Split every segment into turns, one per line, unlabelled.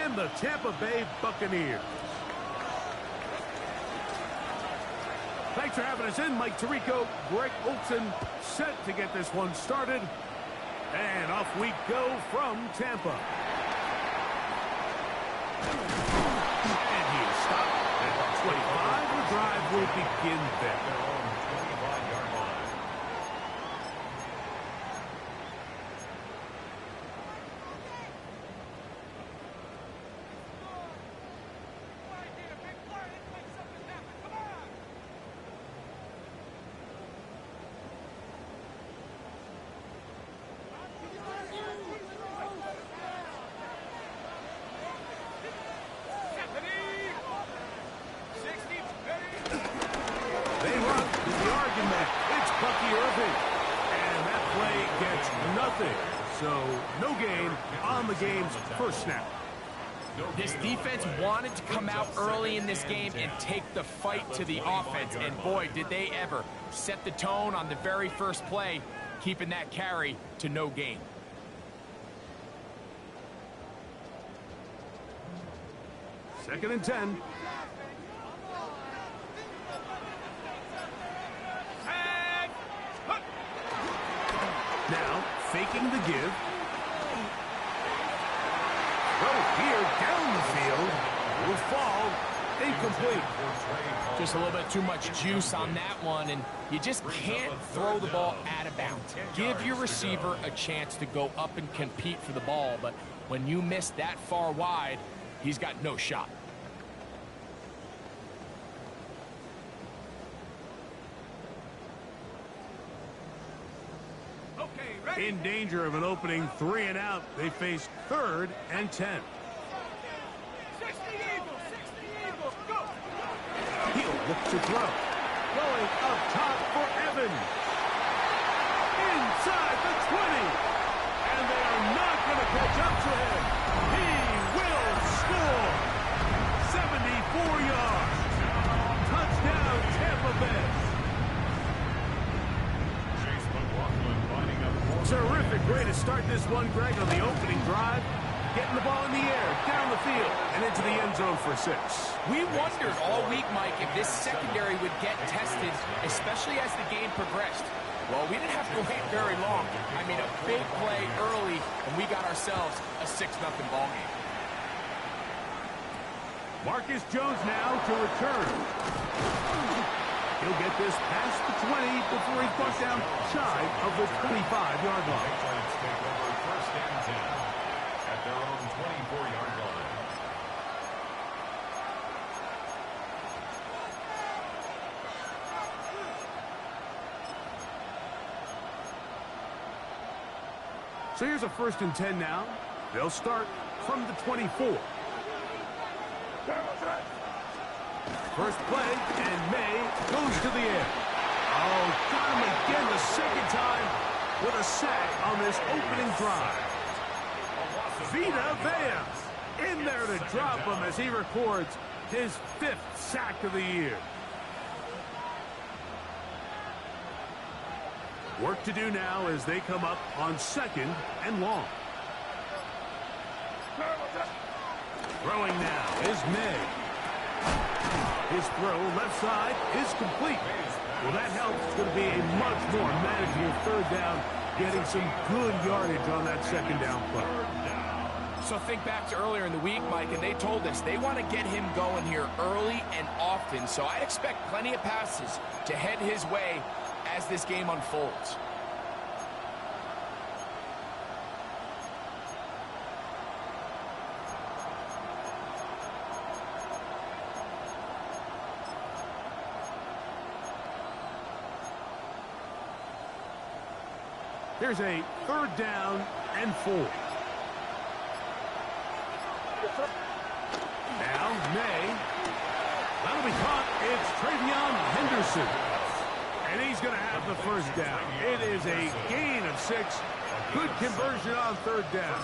and the Tampa Bay Buccaneers. Thanks for having us in. Mike Tirico, Greg Olsen set to get this one started. And off we go from Tampa. And he is stopped at the 25. The drive will begin there. So, no gain on the game's first snap.
This defense wanted to come out early in this game and take the fight to the offense. And boy, did they ever set the tone on the very first play, keeping that carry to no gain.
Second and 10. Now, faking the give. Throw here down the field. Will fall. Incomplete.
Just a little bit too much juice on that one, and you just can't throw the ball out of bounds. Give your receiver a chance to go up and compete for the ball, but when you miss that far wide, he's got no shot.
In danger of an opening 3 and out, they face 3rd and 10.
60 Eagles, go!
He'll look to throw. Going up top for Evans. Inside the 20. And they are not going to catch up to him. He will score. 74 yards. Touchdown, Tampa Bay. Terrific way to start this one, Greg, on the opening drive. Getting the ball in the air, down the field, and into the end zone for 6.
We wondered all week, Mike, if this secondary would get tested, especially as the game progressed. Well, we didn't have to wait very long. I mean, a big play early, and we got ourselves a 6-0 ball game.
Marcus Jones now to return. He'll get this past the 20 before he's brought down shy of the 25-yard line.
First and 10 at their own 24-yard line.
So here's a 1st and 10 now. They'll start from the 24. First play, and May goes to the air. Oh, got him again the second time with a sack on this opening drive. Vita Vea in there to drop him as he records his 5th sack of the year. Work to do now as they come up on 2nd and long. Throwing now is May. His throw left side is complete. Well, that helps. It's going to be a much more manageable 3rd down, getting some good yardage on that 2nd down play.
So think back to earlier in the week, Mike, and they told us they want to get him going here early and often. So I expect plenty of passes to head his way as this game unfolds.
Here's a 3rd down and 4. Now, May. That'll be caught. It's Travion Henderson. And he's going to have the 1st down. It is a gain of 6. Good conversion on 3rd down.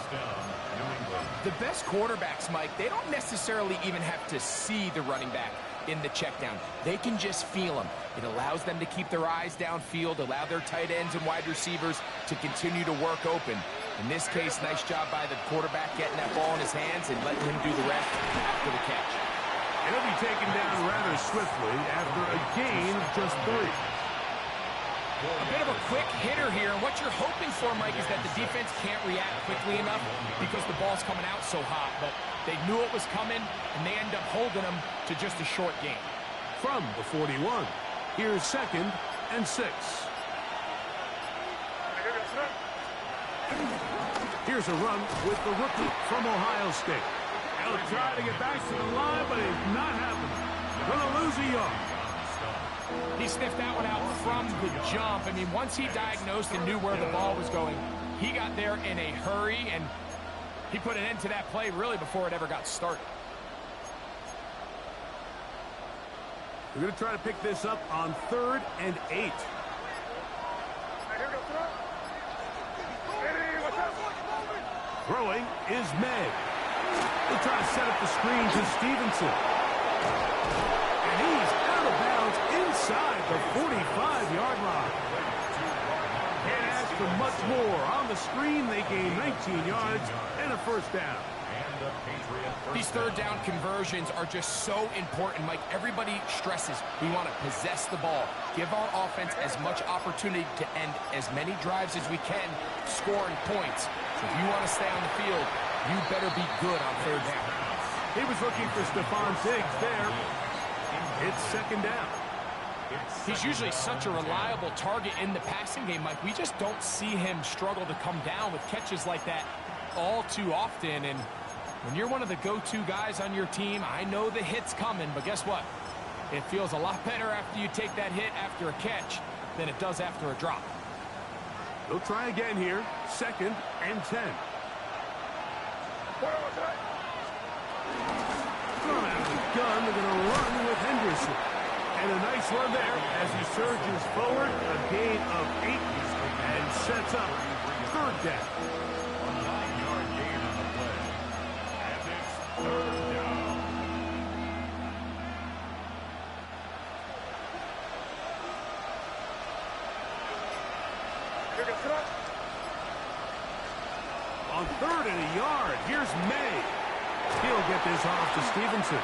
The best quarterbacks, Mike, they don't necessarily even have to see the running back in the check down. They can just feel him. It allows them to keep their eyes downfield, allow their tight ends and wide receivers to continue to work open. In this case, nice job by the quarterback getting that ball in his hands and letting him do the rest after the catch.
And he'll be taken down rather swiftly after a gain of just 3.
A bit of a quick hitter here. What you're hoping for, Mike, is that the defense can't react quickly enough because the ball's coming out so hot. But they knew it was coming, and they end up holding them to just a short gain.
From the 41, here's 2nd and 6. Here's a run with the rookie from Ohio State. He'll try to get back to the line, but it's not happening. Gonna lose a yard.
He sniffed that one out from the jump. I mean, once he diagnosed and knew where the ball was going, he got there in a hurry, and he put an end to that play really before it ever got started.
We're going to try to pick this up on 3rd and 8. Throwing is May. He'll try to set up the screen to Stevenson. And he's out of bounds inside the 45-yard line. Can't ask for much more. On the screen, they gain 19 yards and a first down.
These third down conversions are just so important, Mike. Everybody stresses we want to possess the ball, give our offense as much opportunity to end as many drives as we can, scoring points. So if you want to stay on the field, you better be good on third down.
He was looking for Stephon Diggs there. It's 2nd down.
He's usually such a reliable target in the passing game, Mike. We just don't see him struggle to come down with catches like that all too often. And when you're one of the go-to guys on your team, I know the hit's coming, but guess what? It feels a lot better after you take that hit after a catch than it does after a drop.
They'll try again here. 2nd and 10. Thrown out of the gun. They're going to run with Henderson. And a nice run there as he surges forward. A gain of 8 and sets up 3rd down.
A 9-yard gain on the play. And it's 3rd down.
On 3rd and a yard, here's May. He'll get this off to Stevenson.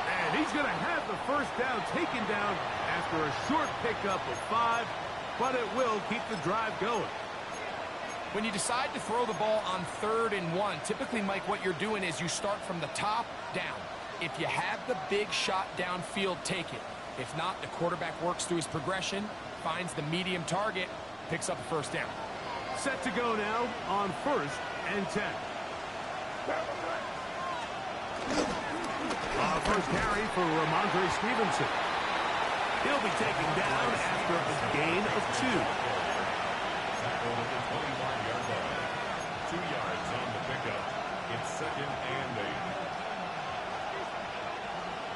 And he's going to have the first down taken down after a short pickup of 5, but it will keep the drive going.
When you decide to throw the ball on 3rd and 1, typically, Mike, what you're doing is you start from the top down. If you have the big shot downfield, take it. If not, the quarterback works through his progression, finds the medium target, picks up a first down.
Set to go now on 1st and 10. First carry for Ramondre Stevenson. He'll be taken down after a gain of 2.
Tackled at the 21-yard line. 2 yards on the pickup. It's 2nd and 8.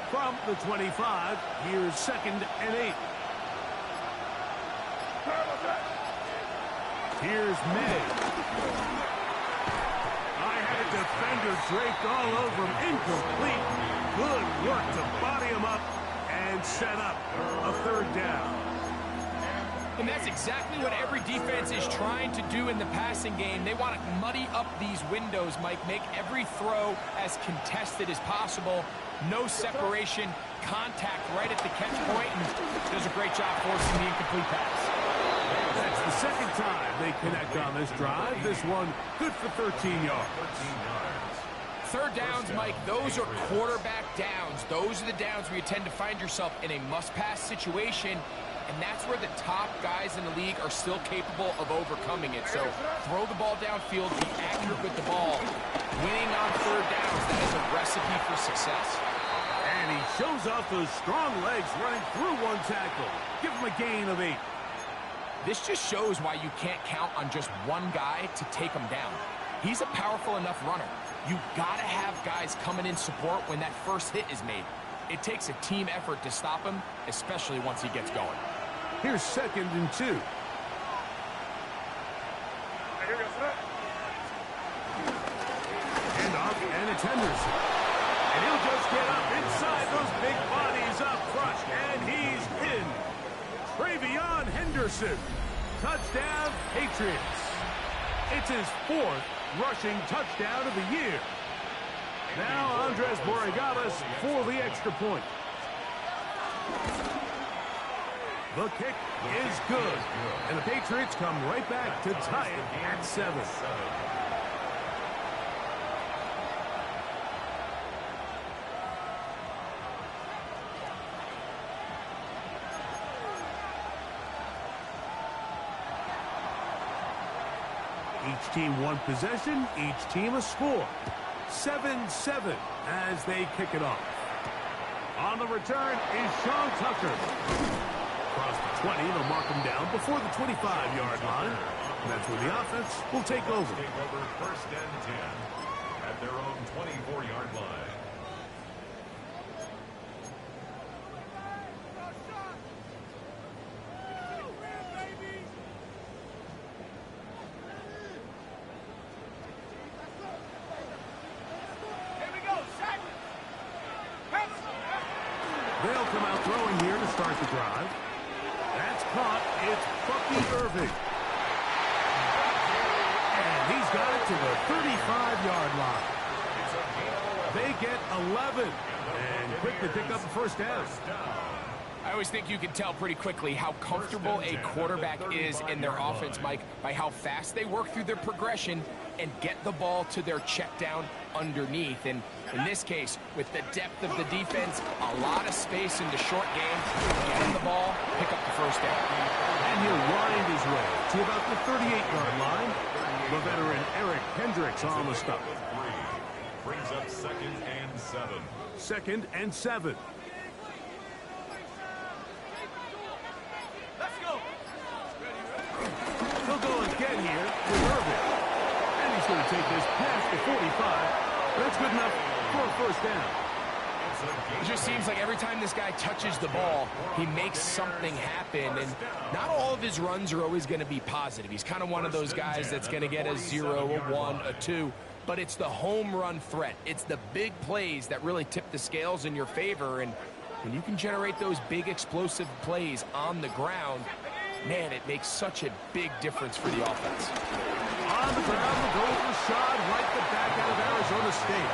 From the 25, here's 2nd and 8. Here's May. I had a defender draped all over him. Incomplete. Good work to body him up and set up a 3rd down.
And that's exactly what every defense is trying to do in the passing game. They want to muddy up these windows, Mike, make every throw as contested as possible. No separation, contact right at the catch point, and does a great job forcing the incomplete pass.
That's the 2nd time they connect on this drive. This one good for 13 yards.
13 yards.
Third downs, Mike, those are quarterback downs. Those are the downs where you tend to find yourself in a must-pass situation, and that's where the top guys in the league are still capable of overcoming it. So throw the ball downfield, be accurate with the ball. Winning on 3rd downs, that is a recipe for success.
And he shows off those strong legs running through one tackle. Give him a gain of 8.
This just shows why you can't count on just one guy to take him down. He's a powerful enough runner. You gotta have guys coming in support when that first hit is made. It takes a team effort to stop him, especially once he gets going.
Here's 2nd and 2. Hand off, and it's Henderson. And he'll just get up inside those big bodies up front, and he's in. TreVeyon Henderson. Touchdown, Patriots. It's his 4th rushing touchdown of the year. Now Andres Borregales for the extra point. The kick is good. And the Patriots come right back to tie it at 7. Each team one possession, each team a score. 7-7 as they kick it off. On the return is Sean Tucker. Across the 20, they'll mark him down before the 25-yard line. And that's where the offense will take over.
First and 10 at their own 24-yard line.
They'll come out throwing here to start the drive. That's caught. It's Bucky Irving. And he's got it to the 35-yard line. They get 11. And quick to pick up a first down.
I always think you can tell pretty quickly how comfortable a quarterback is in their offense, Mike, by how fast they work through their progression and get the ball to their check down underneath. And in this case, with the depth of the defense, a lot of space in the short game, get him the ball, pick up the first down.
And he'll wind his way to about the 38-yard line. The veteran Eric Hendricks on the stop.
Brings up 2nd and 7.
2nd and 7. He'll go again here with Irving. And he's going to take this past the 45. That's good enough for a first down.
It just seems like every time this guy touches the ball, he makes something happen. And not all of his runs are always going to be positive. He's kind of one of those guys that's going to get a 0, a 1, a 2. But it's the home run threat. It's the big plays that really tip the scales in your favor. And when you can generate those big explosive plays on the ground, man, it makes such a big difference for the offense.
On the ground, the goal was shot right the back out of Arizona State.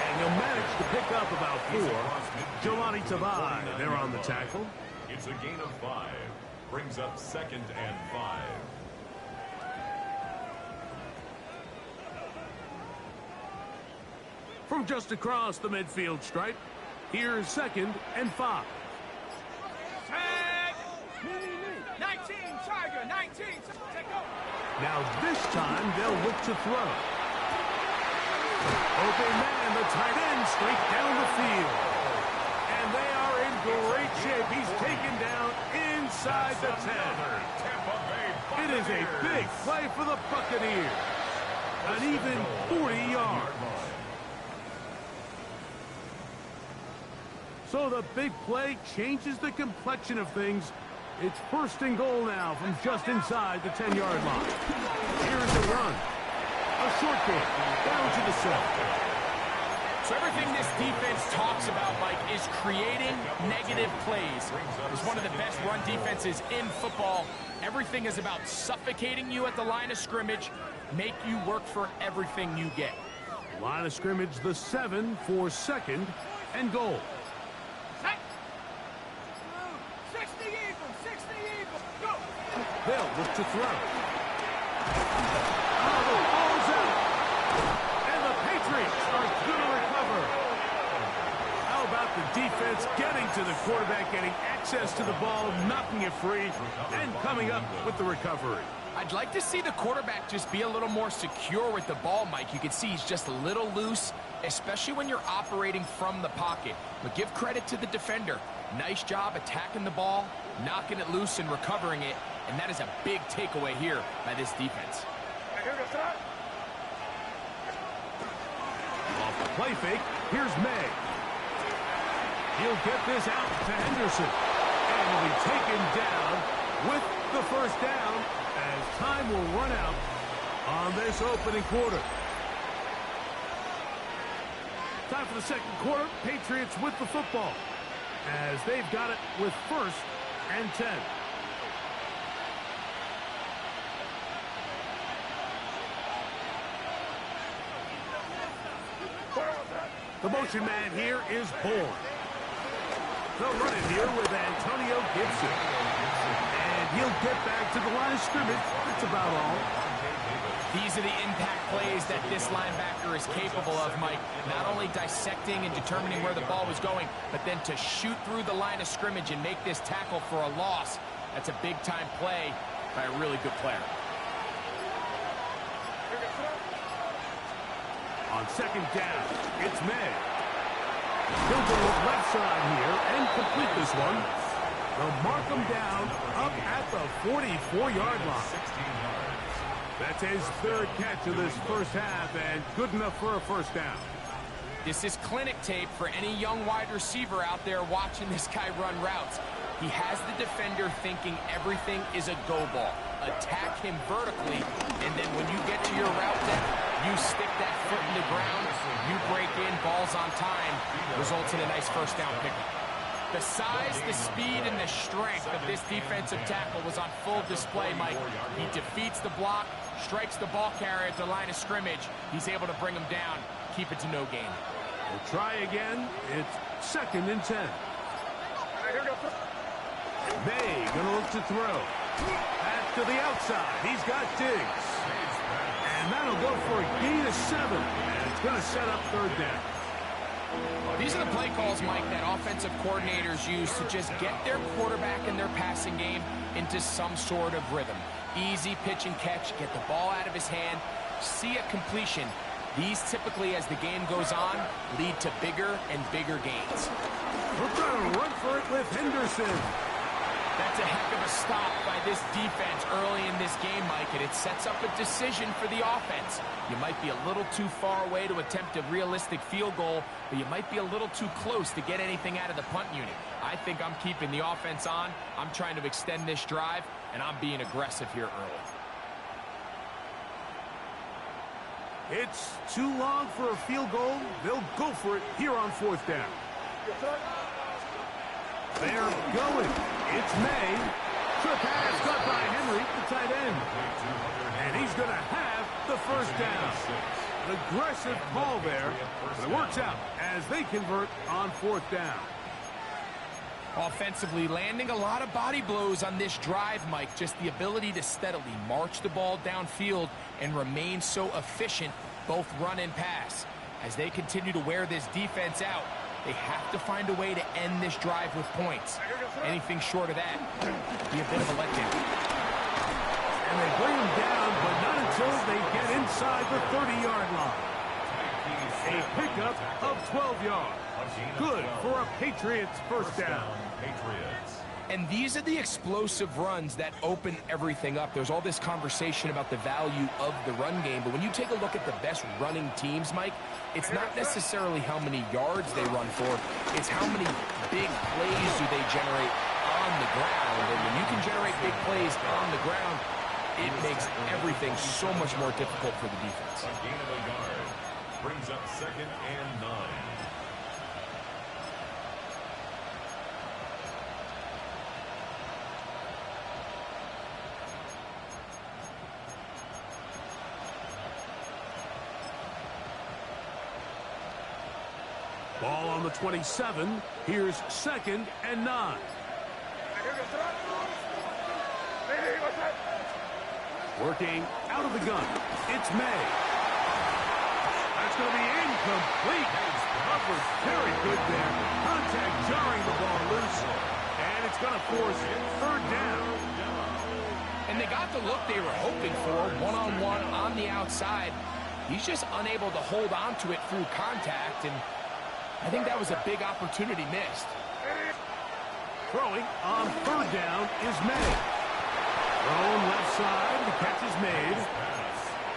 And he'll manage to pick up about 4. Jelani Tavai there on the tackle.
It's a gain of 5. Brings up 2nd and 5.
From just across the midfield stripe, here's 2nd and 5.
Tag! 19, Tiger, 19. Take over.
Now this time they'll look to throw. Open man, the tight end, straight down the field. And they are in great shape. He's taken down inside the 10. It is a big play for the Buccaneers. An even 40 yards. So the big play changes the complexion of things. It's 1st and goal now from just inside the 10-yard line. Here's a run. A short game down to the 7.
So everything this defense talks about, Mike, is creating negative plays. It's one of the best run defenses in football. Everything is about suffocating you at the line of scrimmage, make you work for everything you get.
Line of scrimmage, the 7 for 2nd and goal.
60 Eagles, 60 Eagles, go!
They'll look to throw. Oh, the ball's out. And the Patriots are going to recover. How about the defense getting to the quarterback, getting access to the ball, knocking it free, and coming up with the recovery.
I'd like to see the quarterback just be a little more secure with the ball, Mike. You can see he's just a little loose, especially when you're operating from the pocket. But give credit to the defender. Nice job attacking the ball, knocking it loose and recovering it. And that is a big takeaway here by this defense.
Off the play fake, here's May. He'll get this out to Henderson. And will be taken down with the first down as time will run out on this opening quarter. Time for the second quarter. Patriots with the football as they've got it with 1st and 10. The motion man here is Bourne. They'll run it here with Antonio Gibson. And he'll get back to the line of scrimmage. That's about all.
These are the impact plays that this linebacker is capable of, Mike. Not only dissecting and determining where the ball was going, but then to shoot through the line of scrimmage and make this tackle for a loss. That's a big-time play by a really good player.
On second down, it's May. He'll go left side here and complete this one. They'll mark him down up at the 44-yard line. That's his third catch of this first half, and good enough for a first down.
This is clinic tape for any young wide receiver out there watching this guy run routes. He has the defender thinking everything is a go ball. Attack him vertically, and then when you get to your route depth, you stick that foot in the ground, you break in, balls on time, results in a nice first down pickup. The size, the speed, and the strength of this defensive tackle was on full display, Mike. He defeats the block, strikes the ball carrier at the line of scrimmage. He's able to bring him down, keep it to no gain.
We'll try again. It's second and 10. May gonna look to throw. Back to the outside. He's got Diggs. And that'll go for a gain of 7. And it's gonna set up third down.
These are the play calls, Mike, that offensive coordinators use to just get their quarterback and their passing game into some sort of rhythm. Easy pitch and catch, get the ball out of his hand, see a completion. These typically, as the game goes on, lead to bigger and bigger gains.
We're going to run for it with Henderson.
That's a heck of a stop by this defense early in this game, Mike, and it sets up a decision for the offense. You might be a little too far away to attempt a realistic field goal, but you might be a little too close to get anything out of the punt unit. I think I'm keeping the offense on. I'm trying to extend this drive, and I'm being aggressive here early.
It's too long for a field goal. They'll go for it here on fourth down. They're going. It's May. Quick pass caught by Henry, the tight end. And he's going to have the first down. An aggressive call there, but it works out as they convert on fourth down.
Offensively, landing a lot of body blows on this drive, Mike. Just the ability to steadily march the ball downfield and remain so efficient, both run and pass. As they continue to wear this defense out, they have to find a way to end this drive with points. Anything short of that be a bit of a letdown.
And they bring him down, but not until they get inside the 30-yard line. A pickup of 12 yards. Good for a Patriots first down.
And these are the explosive runs that open everything up. There's all this conversation about the value of the run game, but when you take a look at the best running teams, Mike, it's not necessarily how many yards they run for, it's how many big plays do they generate on the ground. And when you can generate big plays on the ground, it makes everything so much more difficult for the defense.
A gain of a yard brings up second and 9.
Ball on the 27. Here's second and 9. Working out of the gun. It's May. That's going to be incomplete. Upper very good there. Contact jarring the ball loose. And it's going to force third down.
And they got the look they were hoping for, one-on-one on the outside. He's just unable to hold on to it through contact, and I think that was a big opportunity missed.
Throwing on third down is May. Thrown left side, the catch is made.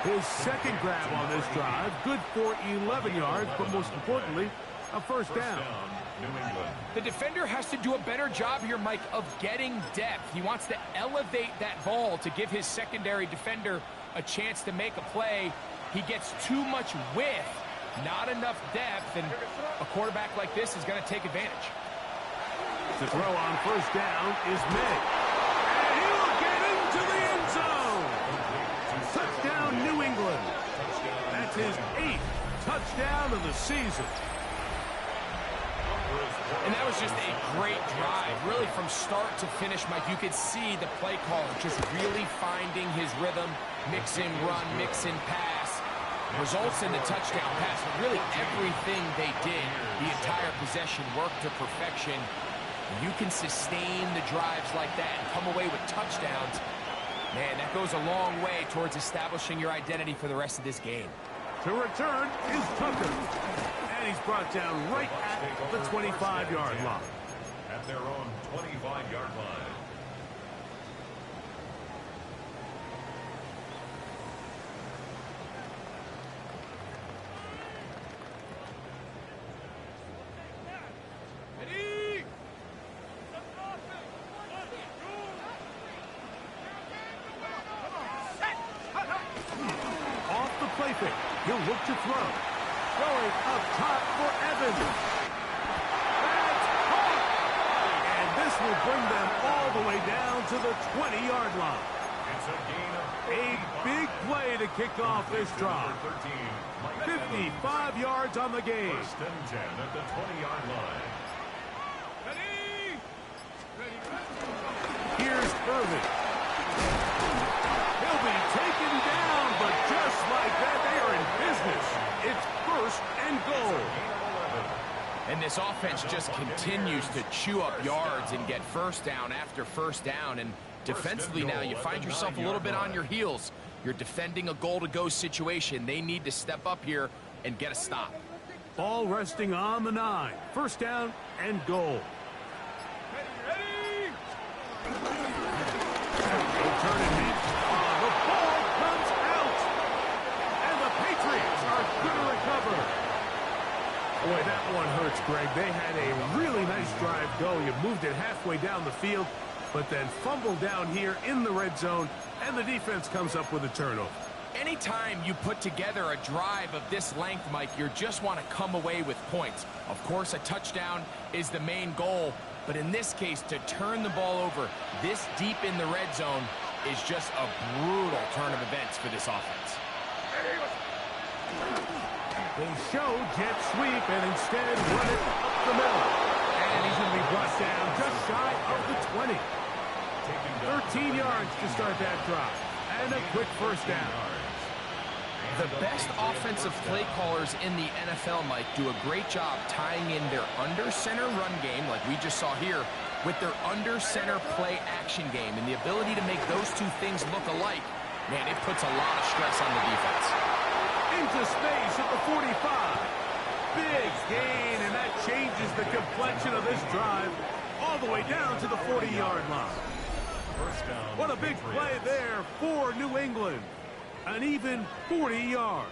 His second grab on this drive, good for 11 yards, but most importantly, a first down.
The defender has to do a better job here, Mike, of getting depth. He wants to elevate that ball to give his secondary defender a chance to make a play. He gets too much width, not enough depth, and a quarterback like this is going to take advantage.
To throw on first down is May. And he'll get into the end zone. Touchdown, New England. That's his 8th touchdown of the season.
And that was just a great drive. Really, from start to finish, Mike, you could see the play caller just really finding his rhythm, mix and run, mix and pass. Results in the touchdown pass. But really, everything they did, the entire possession, worked to perfection. You can sustain the drives like that and come away with touchdowns. Man, that goes a long way towards establishing your identity for the rest of this game.
To return is Tucker. And he's brought down right at the 25-yard line.
At their own 25-yard line.
He'll look to throw. Throwing up top for Evans. That's caught. And this will bring them all the way down to the 20-yard line.
It's a gain of
a big play to kick off this drive. 55 yards on the game.
First and 10 at the 20-yard line.
Here's Irvin. He'll be taken down, but just like that, they are in business. It's first and goal.
And this offense just continues to chew up yards and get first down after first down. And defensively now, you find yourself a little bit on your heels. You're defending a goal-to-go situation. They need to step up here and get a stop.
Ball resting on the 9. First down and goal. The ball comes out. And the Patriots are going to recover. Boy, that one hurts, Greg. They had a really nice drive go. You moved it halfway down the field, but then fumbled down here in the red zone, and the defense comes up with a turnover.
Anytime you put together a drive of this length, Mike, you just want to come away with points. Of course, a touchdown is the main goal, but in this case, to turn the ball over this deep in the red zone is just a brutal turn of events for this offense.
They show jet sweep and instead run it up the middle. And he's going to be brought down just shy of the 20. 13 yards to start that drive. And a quick first down.
The best offensive play callers in the NFL, Mike, do a great job tying in their under-center run game, like we just saw here, with their under-center play action game. And the ability to make those two things look alike, man, it puts a lot of stress on the defense.
Into space at the 45. Big gain, and that changes the complexion of this drive all the way down to the 40-yard line. What a big play there for New England. An even 40 yards.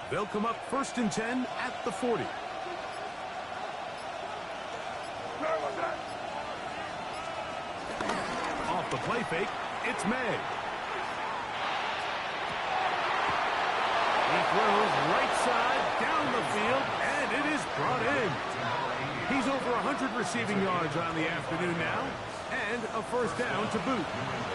They'll come up first and 10 at the 40. Off the play fake, it's May. He throws right side down the field, and it is brought in. He's over 100 receiving yards on the afternoon now, and a first down to boot.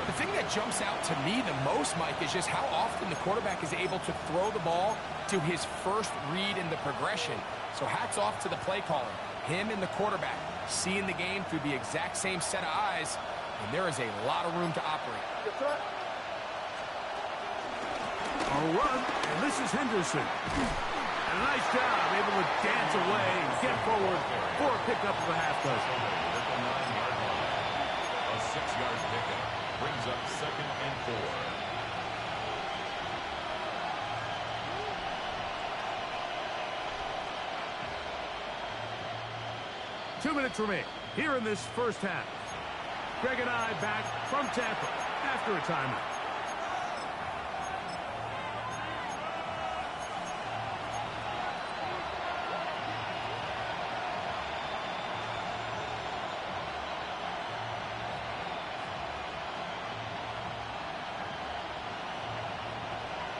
The thing that jumps out to me the most, Mike, is just how often the quarterback is able to throw the ball to his first read in the progression. So hats off to the play caller. Him and the quarterback seeing the game through the exact same set of eyes, and there is a lot of room to operate.
A run, and this is Henderson. And a nice job, able to dance away and get forward for a pickup of a half dozen.
A 6-yard pickup brings up second and 4.
Two minutes remain here in this first half. Greg and I back from Tampa after a timeout.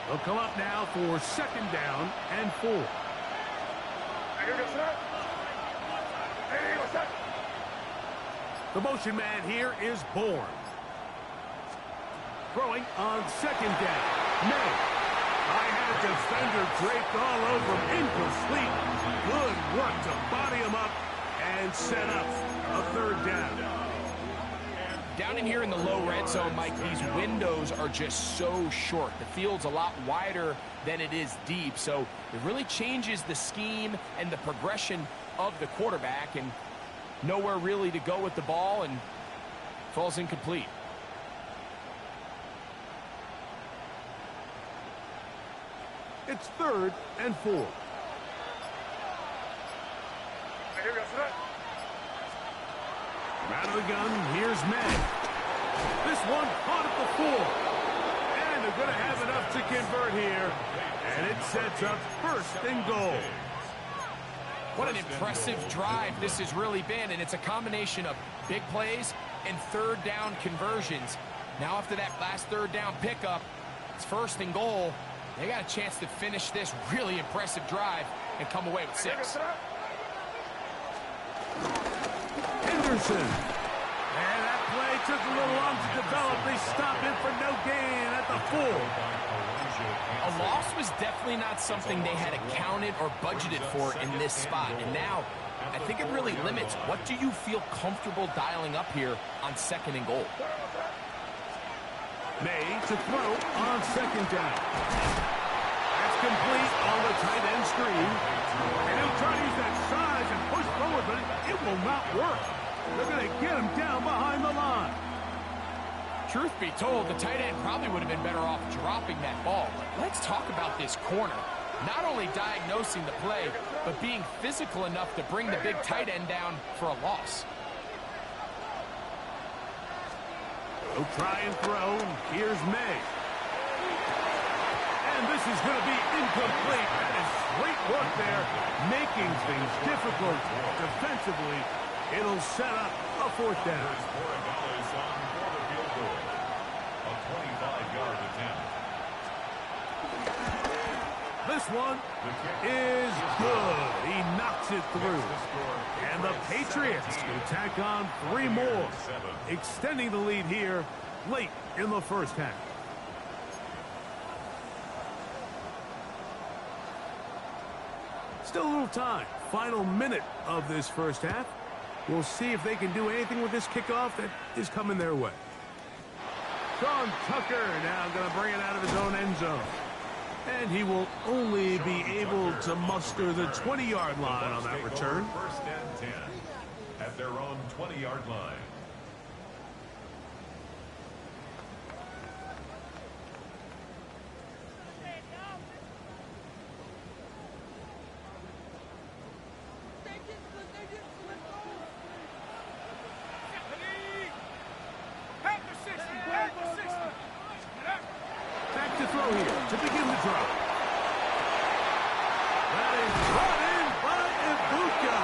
They'll come up now for second down and 4. The motion man here is Bourne. Throwing on second down. May. I had a defender draped all over him. Incomplete. Good work to body him up and set up a third down.
Down in here in the low red zone, Mike, these windows are just so short. The field's a lot wider than it is deep, so it really changes the scheme and the progression of the quarterback, and nowhere really to go with the ball, and falls incomplete.
It's 3rd and 4. Out of the gun, here's May. This one caught at the 4. And they're going to have enough to convert here. And it sets up 1st and goal.
What an impressive drive this has really been, and it's a combination of big plays and third down conversions. Now after that last third down pickup, it's 1st and goal. They got a chance to finish this really impressive drive and come away with 6.
Henderson. And that play took a little long to develop. They stop it for no gain at the 4.
A loss was definitely not something they had accounted or budgeted for in this spot. And now, I think it really limits what do you feel comfortable dialing up here on 2nd and goal.
May to throw on 2nd down. That's complete on the tight end screen. And he'll try to use that size and push forward, but it will not work. They're going to get him down behind the line.
Truth be told, the tight end probably would have been better off dropping that ball. But let's talk about this corner. Not only diagnosing the play, but being physical enough to bring the big tight end down for a loss.
He'll try and throw. Here's May. And this is going to be incomplete. That is great work there, making things difficult defensively. It'll set up a 4th down. This one is good. He knocks it through. And the Patriots will tack on 3 more, extending the lead here late in the 1st half. Still a little time. Final minute of this 1st half. We'll see if they can do anything with this kickoff that is coming their way. Sean Tucker now going to bring it out of his own end zone. And he will only be able to muster the 20-yard line on that return.
1st and 10 at their own 20-yard line.
Back to throw here to begin the drive. That is brought in by Ibuka.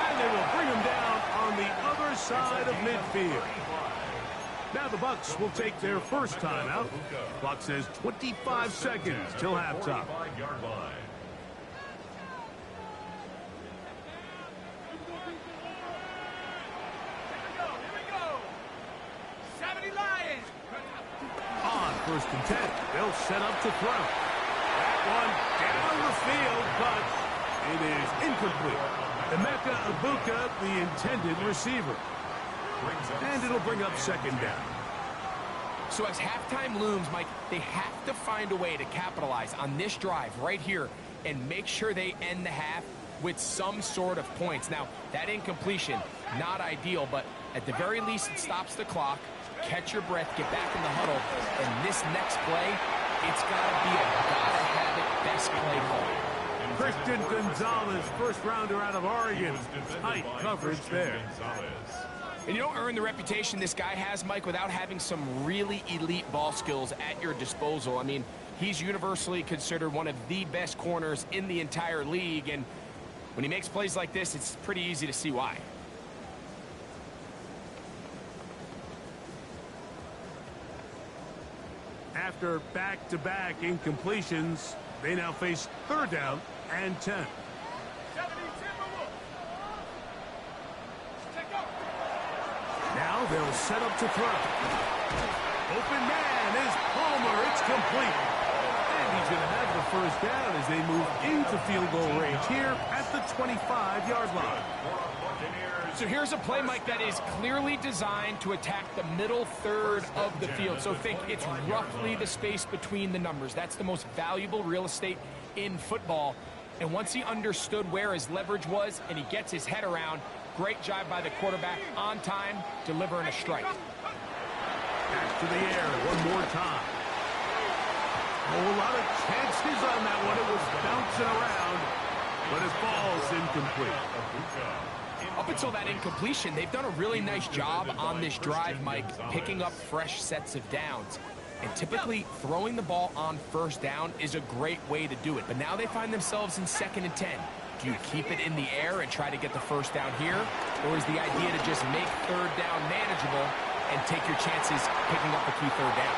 And they will bring him down on the other side of midfield. Now the Bucs will take their 1st timeout. Clock says 25 seconds till halftime.
45-yard line.
On 1st and 10, they'll set up to throw. That one down the field, but it is incomplete. Emeka Ibuka, the intended receiver. And it'll bring up 2nd down.
So as halftime looms, Mike, they have to find a way to capitalize on this drive right here and make sure they end the half with some sort of points. Now, that incompletion, not ideal, but at the very least, it stops the clock. Catch your breath, get back in the huddle, and this next play, it's got to be a gotta-have-it best play call.
Christian Gonzalez, 1st rounder out of Oregon. Tight coverage there.
And you don't earn the reputation this guy has, Mike, without having some really elite ball skills at your disposal. I mean, he's universally considered one of the best corners in the entire league, and when he makes plays like this, it's pretty easy to see why.
After back-to-back incompletions, they now face 3rd down and 10. now they'll set up to throw. Open man is Palmer. It's complete. And he's going to have the first down as they move into field goal range here at the 25-yard line.
So here's a play, Mike, that is clearly designed to attack the middle third of the field. So think it's roughly the space between the numbers. That's the most valuable real estate in football. And once he understood where his leverage was and he gets his head around, great job by the quarterback on time, delivering a strike.
Back to the air one more time. Oh, a lot of chances on that one. It was bouncing around, but it falls incomplete.
Up until that incompletion, they've done a really nice job on this drive, Mike, picking up fresh sets of downs. And typically, throwing the ball on first down is a great way to do it. But now they find themselves in 2nd and 10. Do you keep it in the air and try to get the first down here? Or is the idea to just make third down manageable and take your chances picking up a key third down?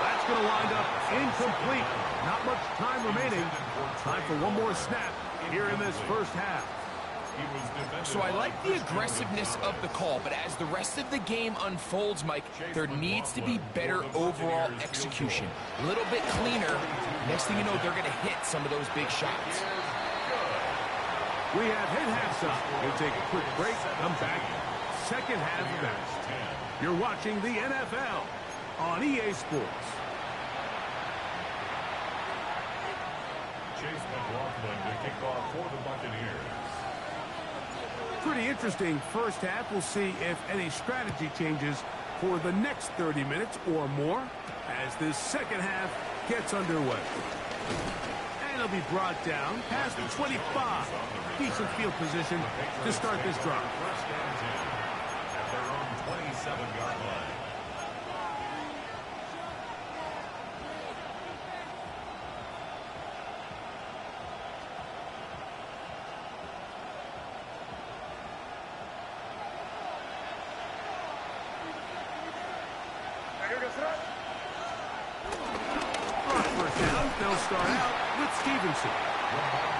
That's going to wind up incomplete. Not much time remaining. Time for one more snap here in this first half.
So I like the aggressiveness of the call, but as the rest of the game unfolds, Mike, there needs to be better overall execution. A little bit cleaner. Next thing you know, they're going to hit some of those big shots.
We have hit halftime. We'll take a quick break. Come back. Second half of action. You're watching the NFL on EA Sports.
Chase McLaughlin to kick off for the Buccaneers.
Pretty interesting first half. We'll see if any strategy changes for the next 30 minutes or more as this second half gets underway. And it'll be brought down past the 25. Decent field position to start this drive.
First and 10 at their own 27-yard line.
First down, they'll start out with Stevenson.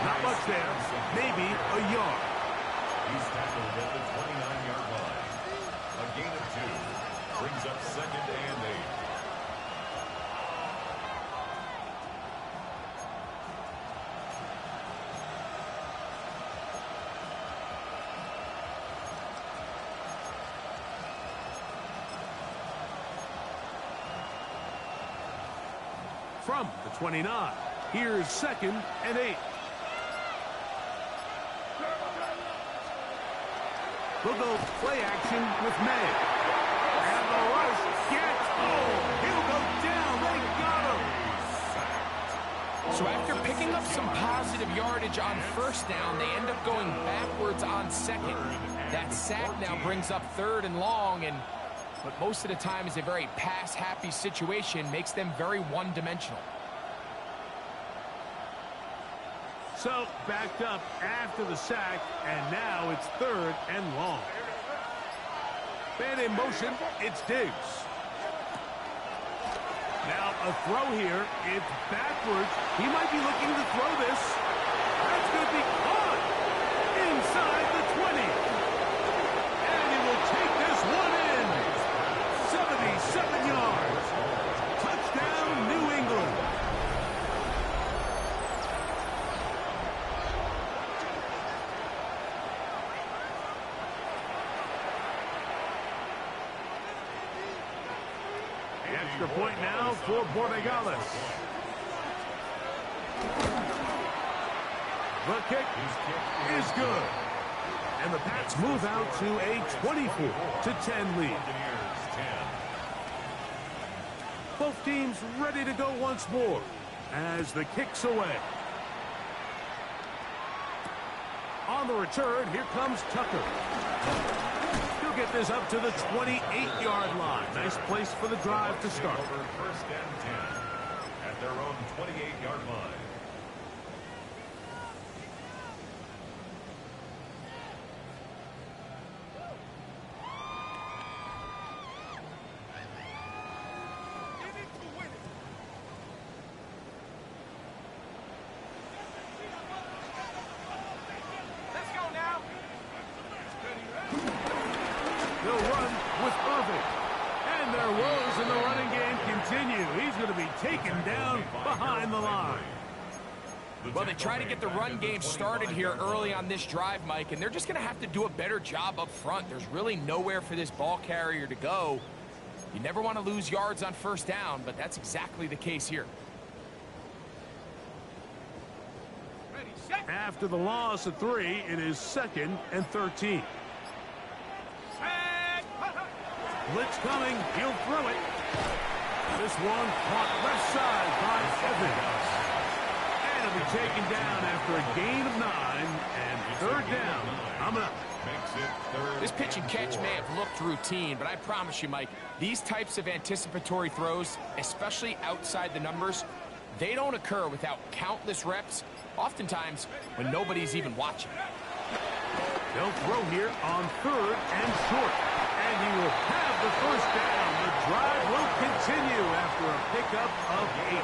Not much there, maybe a yard.
He's tackled at the 29-yard line. A gain of 2 brings up 2nd and 8.
From the 29, here's 2nd and 8. We'll go play action with May. And the rush gets he'll go down. They got him.
So after picking up some positive yardage on first down, they end up going backwards on second. That sack now brings up 3rd and long, and but most of the time is a very pass-happy situation, makes them very one-dimensional.
So backed up after the sack, and now it's 3rd and long. Man in motion, it's Diggs. Now a throw here, it's backwards. He might be looking to throw this. That's going to be caught inside the 20. And he will take this one in. 77 yards. Touchdown, New England. Extra point now for Borregales. The kick is good. And the Pats move out to a 24-10 lead. Both teams ready to go once more as the kick's away. On the return, here comes Tucker. He'll get this up to the 28-yard line. Nice place for the drive to start.
First and 10 at their own 28-yard line.
They'll run with Irvin. taken down behind the line.
Well, they try to get the run game started here early on this drive, Mike, and they're just going to have to do a better job up front. There's really nowhere for this ball carrier to go. You never want to lose yards on first down, but that's exactly the case here.
After the loss of 3, it is 2nd and 13. Blitz coming. He'll throw it. This one caught left side by Evans. And it'll be taken down after a gain of 9 and 3rd down. Coming up.
This pitch and catch may have looked routine, but I promise you, Mike, these types of anticipatory throws, especially outside the numbers, they don't occur without countless reps, oftentimes when nobody's even watching.
They'll throw here on 3rd and short. And he will have the first down. The drive will continue after a pickup of 8.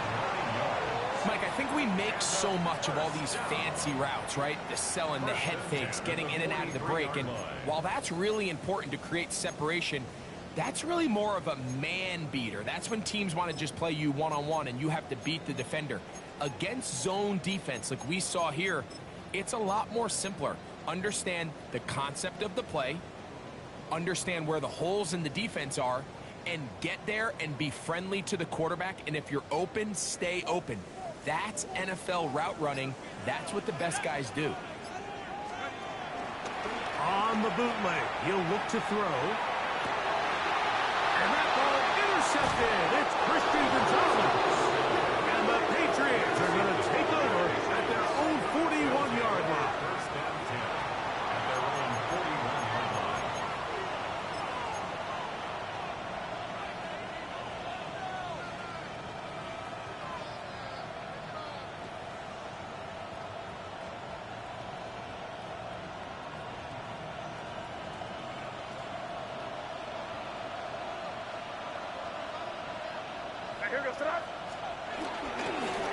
Mike, I think we make so much of all these fancy routes, right? The selling, the head fakes, getting in and out of the break. And while that's really important to create separation, that's really more of a man beater. That's when teams want to just play you one-on-one and you have to beat the defender. Against zone defense like we saw here, it's a lot more simpler. Understand the concept of the play, understand where the holes in the defense are, and get there and be friendly to the quarterback. And if you're open, stay open. That's NFL route running. That's what the best guys do.
On the bootleg, he'll look to throw. And that ball intercepted. It's Christian Gonzalez. And the Patriots are going to take over at their own 41-yard line.
First down 10 at their own 41-yard line.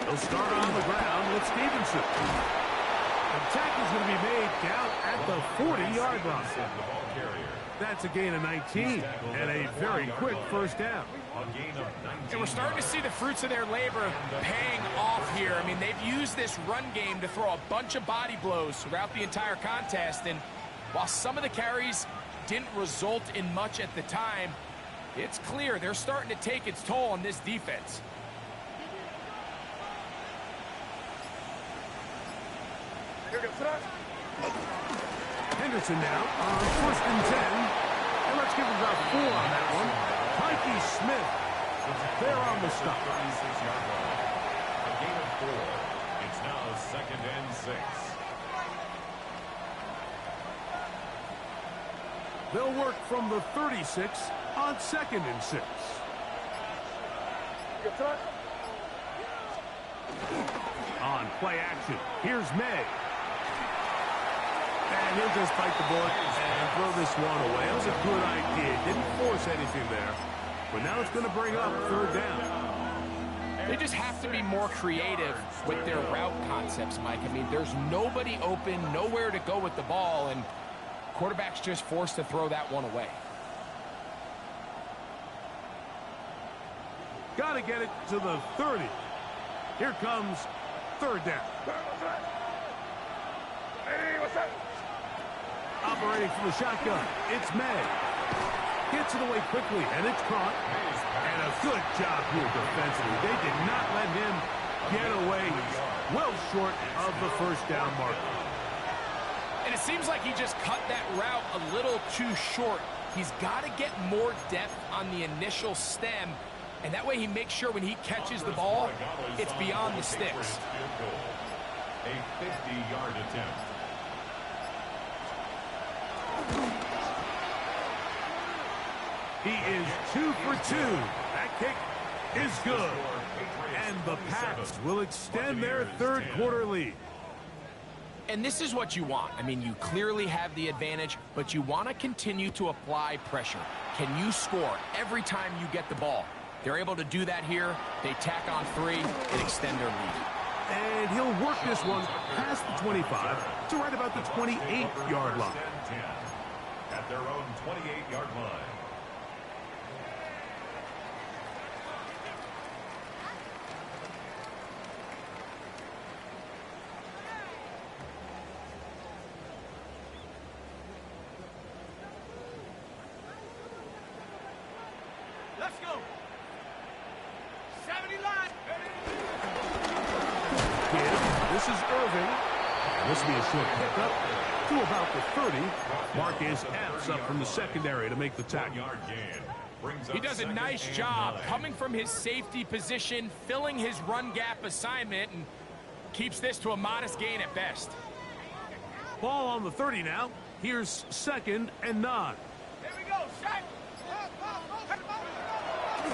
They'll start on the ground with Stevenson. The tackle's going to be made down at the 40-yard line.
The ball carrier.
That's a gain of 19 and a very quick first down.
A gain of 19.
And we're starting to see the fruits of their labor paying off here. I mean, they've used this run game to throw a bunch of body blows throughout the entire contest. And while some of the carries didn't result in much at the time, it's clear they're starting to take its toll on this defense.
Henderson now on 1st and 10. And let's give him about 4 on that one. Mikey Smith there on the stop.
36-yard line. A gain of 4. It's now 2nd and 6.
They'll work from the 36 on 2nd and 6. On play action, here's May. And he'll just bite the bullet and throw this one away. That was a good idea. Didn't force anything there. But now it's going to bring up 3rd down.
They just have to be more creative with their route concepts, Mike. I mean, there's nobody open, nowhere to go with the ball, and quarterback's just forced to throw that one away.
Got to get it to the 30. Here comes 3rd down. Operating from the shotgun, it's May. Gets it away quickly, and it's caught. And a good job here defensively. They did not let him get away. He's well short of the first down marker.
And it seems like he just cut that route a little too short. He's got to get more depth on the initial stem, and that way he makes sure when he catches the ball, it's beyond the sticks.
A 50-yard attempt.
He is 2 for 2. That kick is good. And the Pats will extend their 3rd quarter lead.
And this is what you want. I mean, you clearly have the advantage, but you want to continue to apply pressure. Can you score every time you get the ball? They're able to do that here. They tack on 3 and extend their lead.
And he'll work this one past the 25 to right about the 28-yard line.
At their own 28-yard line.
This is Irving. And this will be a short pickup to about the 30. Marcus Epps up from the secondary to make the tackle.
He does a nice job coming from his safety position, filling his run gap assignment, and keeps this to a modest gain at best.
Ball on the 30 now. Here's 2nd and 9.
Here we go, Shaq.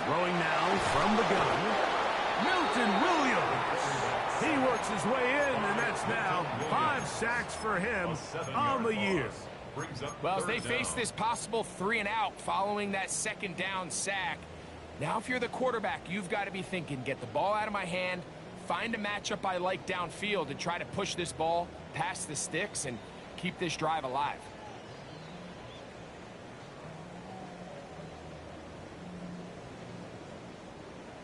Throwing now from the gun. Milton Williams. He works his way in, and that's now 5 sacks for him on the year.
Well, as they face this possible 3 and out following that 2nd down sack, now if you're the quarterback, you've got to be thinking, get the ball out of my hand, find a matchup I like downfield, and try to push this ball past the sticks and keep this drive alive.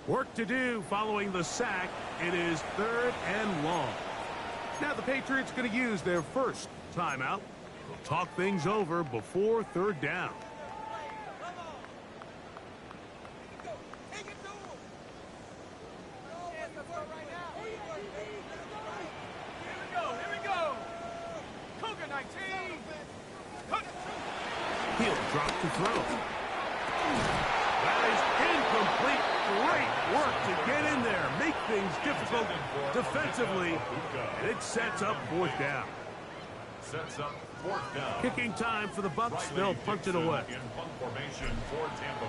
Work to do following the sack. It is 3rd and long. Now the Patriots going to use their first timeout. They'll talk things over before 3rd down.
Here we go. Cougar 19.
He'll drop to throw. That is incomplete. Great work to get in there, make things difficult defensively, and it sets up 4th down. Kicking time for the Bucks. They'll punch it away.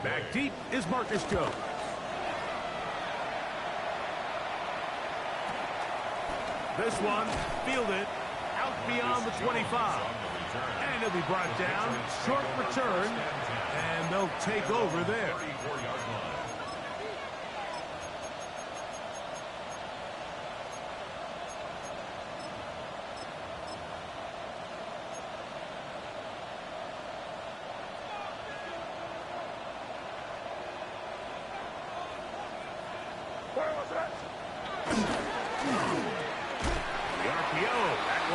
Back deep is Marcus Jones. This one fielded out beyond the 25. And it'll be brought down. Short return. And they'll take over there.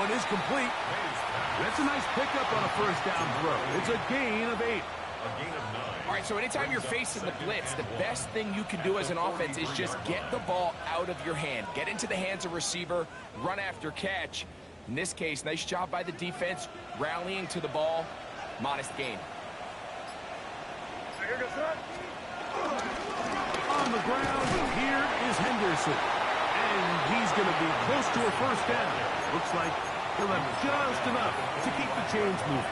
Is complete. That's a nice pickup on a 1st down throw. It's a gain of 8.
All right, so anytime you're facing the blitz, the best thing you can do as an offense is just get the ball out of your hand. Get into the hands of receiver, run after catch. In this case, nice job by the defense, rallying to the ball. Modest gain.
On the ground, here is Henderson. And he's going to be close to a 1st down. Looks like he'll have just enough to keep the chains moving.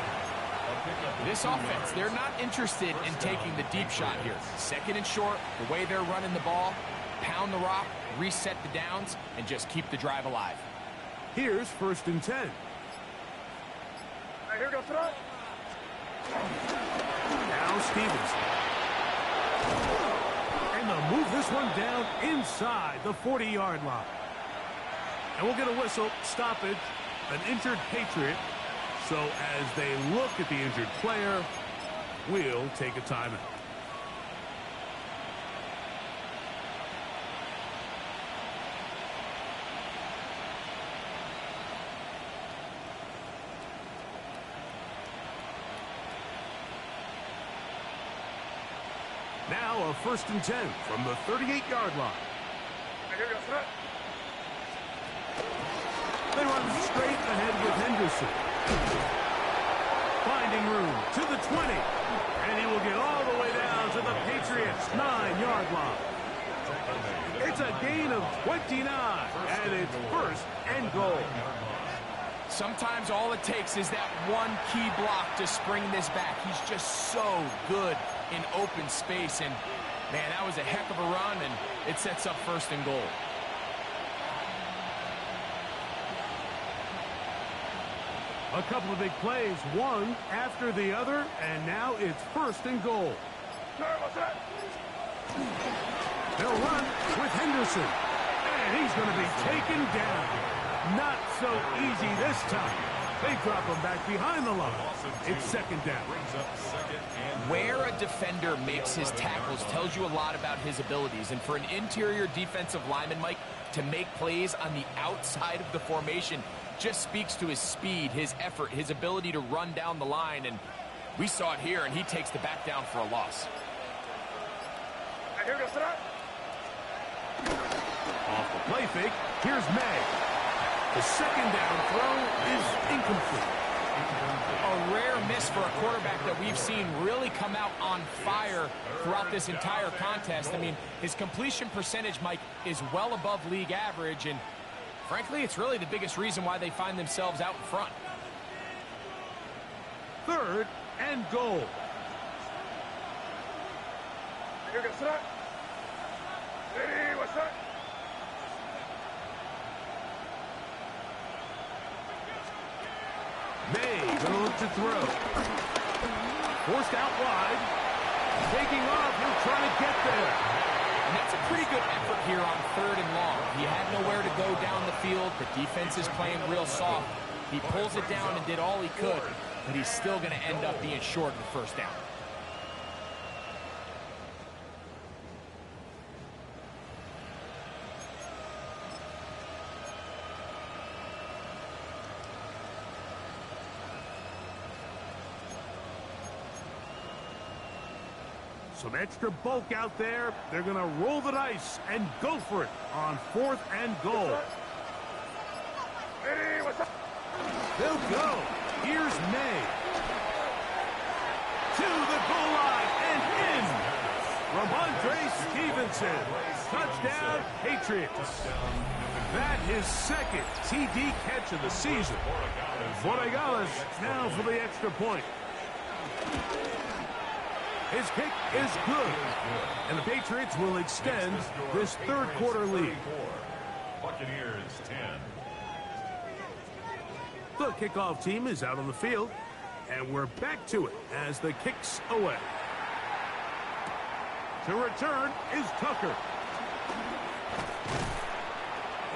This offense, they're not interested in taking the deep shot here. 2nd and short, the way they're running the ball, pound the rock, reset the downs, and just keep the drive alive.
Here's 1st and 10.
Here we go, throw.
Now Stevenson. And they'll move this one down inside the 40-yard line. And we'll get a whistle, stoppage, an injured Patriot. So as they look at the injured player, we'll take a timeout. Now a 1st and 10 from the 38-yard line.
Here we go, throw.
They run straight ahead with Henderson. Finding room to the 20. And he will get all the way down to the Patriots' 9-yard line. It's a gain of 29, and it's 1st and goal.
Sometimes all it takes is that one key block to spring this back. He's just so good in open space. And, man, that was a heck of a run, and it sets up 1st and goal.
A couple of big plays, one after the other, and now it's 1st and goal. They'll run with Henderson, and he's going to be taken down. Not so easy this time. They drop him back behind the line. It's 2nd down.
Where a defender makes his tackles tells you a lot about his abilities. And for an interior defensive lineman, Mike, to make plays on the outside of the formation just speaks to his speed, his effort, his ability to run down the line. And we saw it here, and he takes the back down for a loss.
Off the play fake, here's May. The second down throw is incomplete.
A rare miss for a quarterback that we've seen really come out on fire throughout this entire contest. I mean, his completion percentage, Mike, is well above league average, and frankly, it's really the biggest reason why they find themselves out in front.
3rd and goal. May gonna look to throw. Forced out wide. Taking off, he'll try to get there.
And that's a pretty good effort here on 3rd and long. He had nowhere to go down the field. The defense is playing real soft. He pulls it down and did all he could, but he's still going to end up being short of the 1st down.
Some extra bulk out there. They're going to roll the dice and go for it on 4th and goal. They'll go. Here's May. To the goal line and in. Ramondre Stevenson. Touchdown, Patriots. That is 2nd TD catch of the season. Borregales now for the extra point. His kick is good, and the Patriots will extend this 3rd quarter lead.
Buccaneers 10.
The kickoff team is out on the field, and we're back to it as the kick's away. To return is Tucker.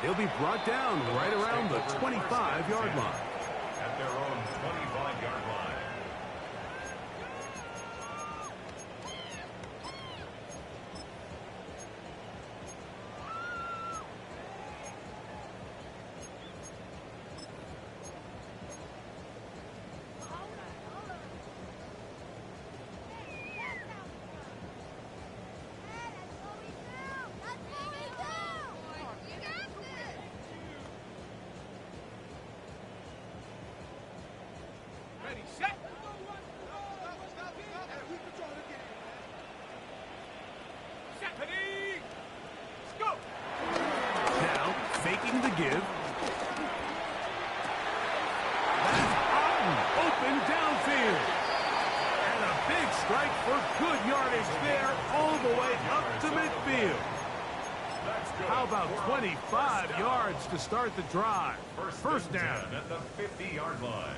He'll be brought down right around the 25-yard line.
At their own 25-yard line.
Ready, set. Set, ready. Let's go.
Now, faking the give. That's Otten, open downfield. And a big strike for good yardage there all the way up to midfield. How about 25 yards to start the drive? First down.
At the 50-yard line.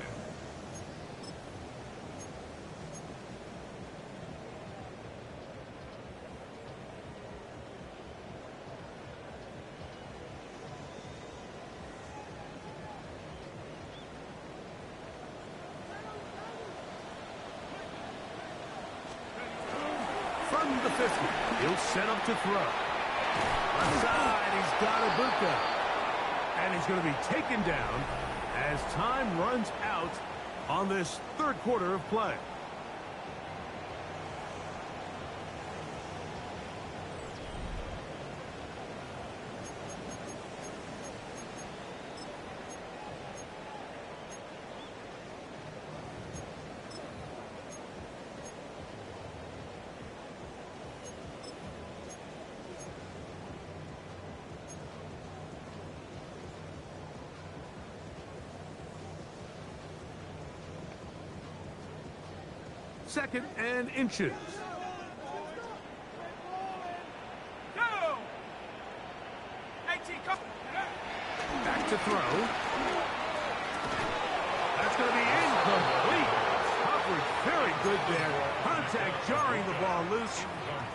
From the 50, he'll set up to throw. Left side, he's got Ibuka. And he's going to be taken down as time runs out on this 3rd quarter of play. Second and inches.
Go. 18, come.
Back to throw. That's going to be incomplete. Coverage very good there. Contact jarring the ball loose.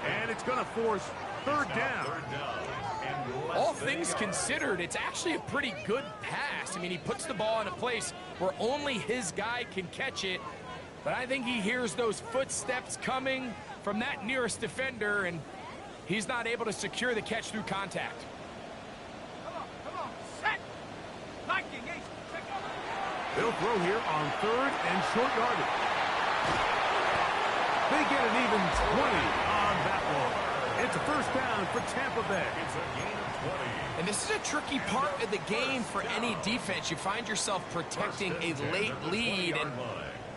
And it's going to force 3rd down.
All things considered, it's actually a pretty good pass. I mean, he puts the ball in a place where only his guy can catch it. But I think he hears those footsteps coming from that nearest defender, and he's not able to secure the catch through contact.
Come on, set. Liking, eight.
They'll throw here on 3rd and short yardage. They get an even 20 on that one. It's a first down for Tampa Bay.
It's a gain of 20.
And this is a tricky part of the game for any defense. You find yourself protecting a late lead, and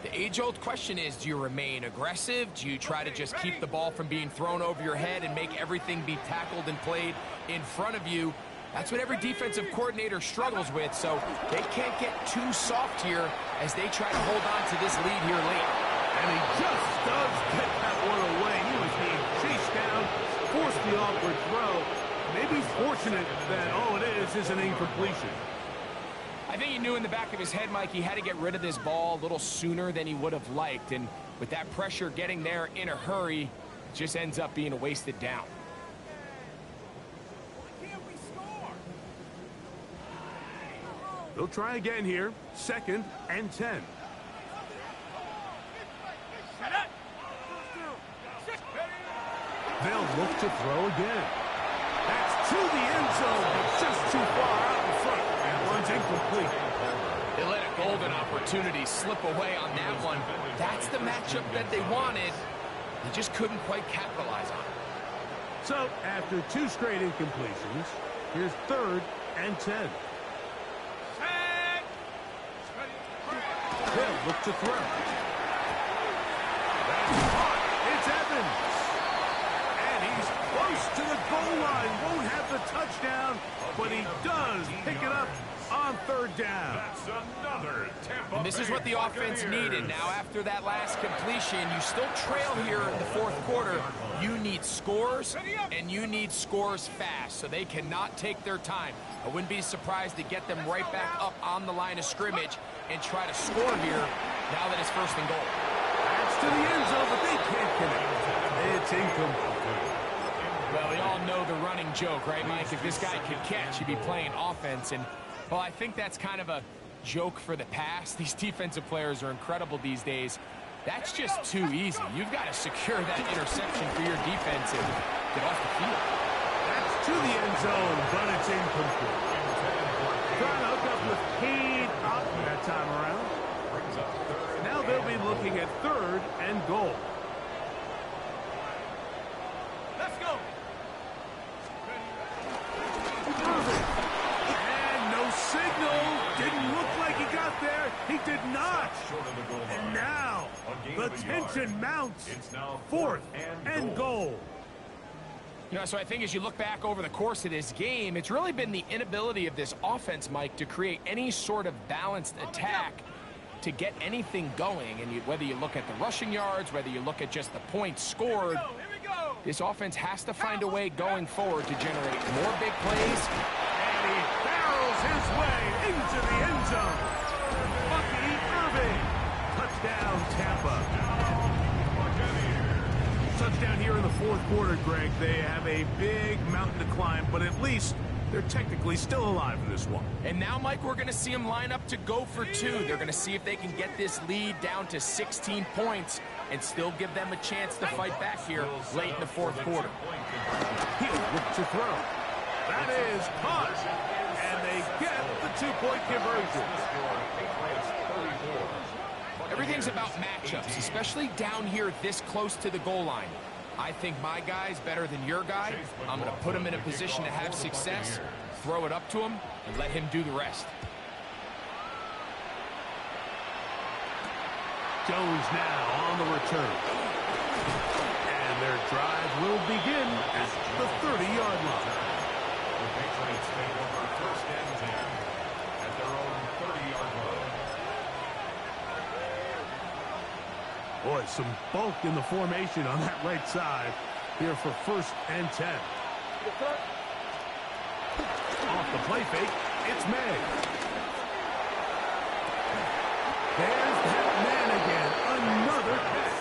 the age-old question is, do you remain aggressive? Do you try to just keep the ball from being thrown over your head and make everything be tackled and played in front of you? That's what every defensive coordinator struggles with, so they can't get too soft here as they try to hold on to this lead here late.
And he just does get that one away. He was being chased down, forced the awkward throw. Maybe fortunate that all it is an incompletion.
I think he knew in the back of his head, Mike, he had to get rid of this ball a little sooner than he would have liked. And with that pressure getting there in a hurry, it just ends up being a wasted down.
They'll try again here. 2nd and 10. They'll look to throw again. That's to the end zone, but just too far out in front. That one's incomplete.
They let a golden opportunity slip away on that one. That's the matchup that they wanted. They just couldn't quite capitalize on it.
So, after 2 straight incompletions, here's 3rd and 10. They'll look to throw. That's caught. It's Evans. And he's close to the goal line. Won't have the touchdown, but he does pick it up on 3rd down.
That's another Tampa
And this is what the offense needed. Now, after that last completion, you still trail here in the 4th quarter. You need scores, and you need scores fast, so they cannot take their time. I wouldn't be surprised to get them right back up on the line of scrimmage and try to score here now that it's 1st and goal.
That's to the end zone, but they can't connect. It's incomplete.
Well, we all know the running joke, right, Mike? If this guy could catch, he'd be playing offense. And, well, I think that's kind of a joke for the past. These defensive players are incredible these days. That's just too easy. You've got to secure that interception for your defense and get off the field.
That's to the end zone, but it's incomplete. Trying to hook up with Cade Otton that time around. Now they'll be looking at 3rd and goal.
Let's go.
And no signal. Didn't look like he got there. He did not. And now the tension mounts. 4th and goal.
You know, so I think as you look back over the course of this game, it's really been the inability of this offense, Mike, to create any sort of balanced attack to get anything going. And whether you look at the rushing yards, whether you look at just the points scored, this offense has to find a way going forward to generate more big plays.
And he barrels his way into the end zone. Bucky Irving. Touchdown, Tampa. Touchdown here in the 4th quarter, Greg. They have a big mountain to climb, but at least they're technically still alive in this one.
And now, Mike, we're going to see them line up to go for 2. They're going to see if they can get this lead down to 16 points and still give them a chance to fight back here late in the 4th quarter.
He'll look to throw. That is caught. And they get the 2-point conversion.
Everything's about matchups, especially down here this close to the goal line. I think my guy's better than your guy. I'm going to put him in a position to have success, throw it up to him, and let him do the rest.
Jones now on the return. And their drive will begin at the 30-yard line.
The Patriots take over 1st and 10 at their own 30-yard line.
Boy, some bulk in the formation on that right side here for 1st and 10. Off the play fake, it's May. There's that man again, another catch.